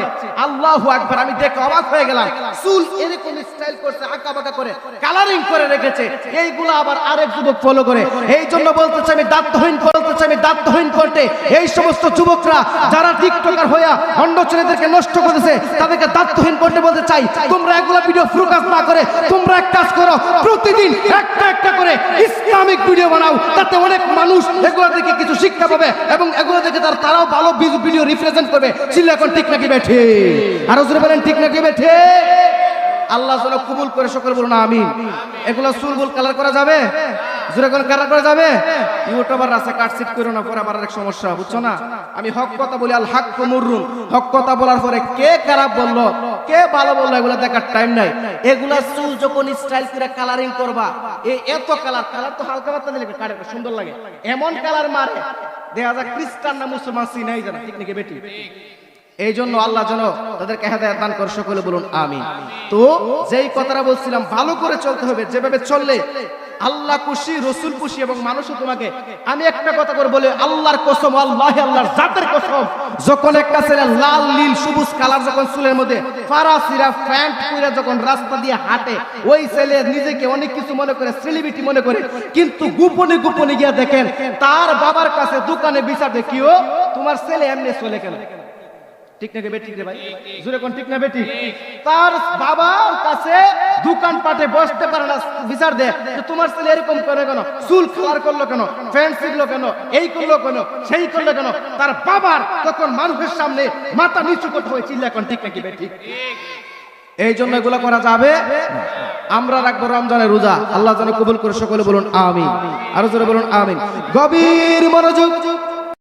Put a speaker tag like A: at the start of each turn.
A: যাচ্ছে। আল্লাহু আকবার, আমি দেখে অবাক হয়ে গেলাম। চুল এরকম স্টাইল করছে, আঁকা বাঁকা করে কালারিং করে রেখেছে, এইগুলো আবার আরেক যুবক ফলো করে। এই জন্য বলতে চাই আমি দায়িত্বহীন করতে এই সমস্ত যুবকরা যারা টিকটকার হইয়া অন্য ছেলেদেরকে নষ্ট করেছে তাদেরকে দায়িত্বহীন করতে বলতে চাই, তোমরা এগুলো ভিডিও ফোকাস না করে তোমরা এক কাজ করো, প্রতিদিন একটা করে ইসলামিক ভিডিও বানাও, তাতে অনেক মানুষ এগুলো দেখে কিছু শিক্ষা পাবে এবং এগুলো দেখে তারাও ভালো ভিডিও রিপ্রেজেন্ট করবে। ছিল এখন ঠিক নাকি বেঠে? আরো জোরে বলেন ঠিক নাকি বেঠে? আল্লাহ যেন কবুল করে, সকল বলুন আমিন। এগুলো চুলগুল কালার করা যাবে? জোরে কোন কালার করা যাবে? ইউটিউবার আছে, কাটছিট করো না, পরে আবার এক সমস্যা, বুঝছো না? আমি হক কথা বলি, আল হক মুররুন, হক কথা বলার পরে কে খারাপ বললো কে ভালো বললো এগুলো দেখার টাইম নাই। এগুলা চুল যখন স্টাইল করে কালারিং করবা, এই এত কালার তো হালকা পাতলা দিলে কাটে সুন্দর লাগে, এমন কালার মারে দেখা যায় খ্রিস্টান না মুসলমান চিনাই জানা, ঠিক নাকি বেটি? এই জন্য আল্লাহ যেন তাদেরকে হেদায়েত দান করে, সকলে বলুন আমিন। তো যেই কথাটা বলছিলাম, ভালো করে চলতে হবে, যেভাবে চললে আল্লাহ খুশি, রসুল খুশি এবং মানুষও তোমাকে। আমি একটা কথা করে বলি, আল্লাহর কসম, আল্লাহর জাতের কসম, যখন একটা ছেলে লাল নীল সবুজ কালার যখন চুলের মধ্যে ফারাসিরা প্যান্ট পরে যখন রাস্তা দিয়ে হাঁটে, ওই ছেলে নিজেকে অনেক কিছু মনে করে, সেলিব্রিটি মনে করে, কিন্তু গোপনে গিয়া দেখেন তার বাবার কাছে দোকানে বিচার দেখিও তোমার ছেলে এমনি চলে কেন, ঠিক নাকি বেটি রে ভাই? জোরে কোন ঠিক না বেটি? তার বাবার কাছে দোকান পাটে বসতে পারে না, বিচার দে তোমার ছেলে এরকম করে কেন, চুল কালার করলো কেন, ফ্যান্ট শিখলো কেন, এই করলো কেন, সেই করলো কেন, তার বাবার তখন মানুষের সামনে মাথা নিচু করতে হয়, চিল্লা কোন ঠিক নাকি বেটি? এই জন্য এগুলো করা যাবে। আমরা রাখবো রমজানের রোজা, আল্লাহ যেন কবুল করে, সকলে বলুন আমিন। আরো জোরে বলুন আমিন। গভীর মনোযোগ।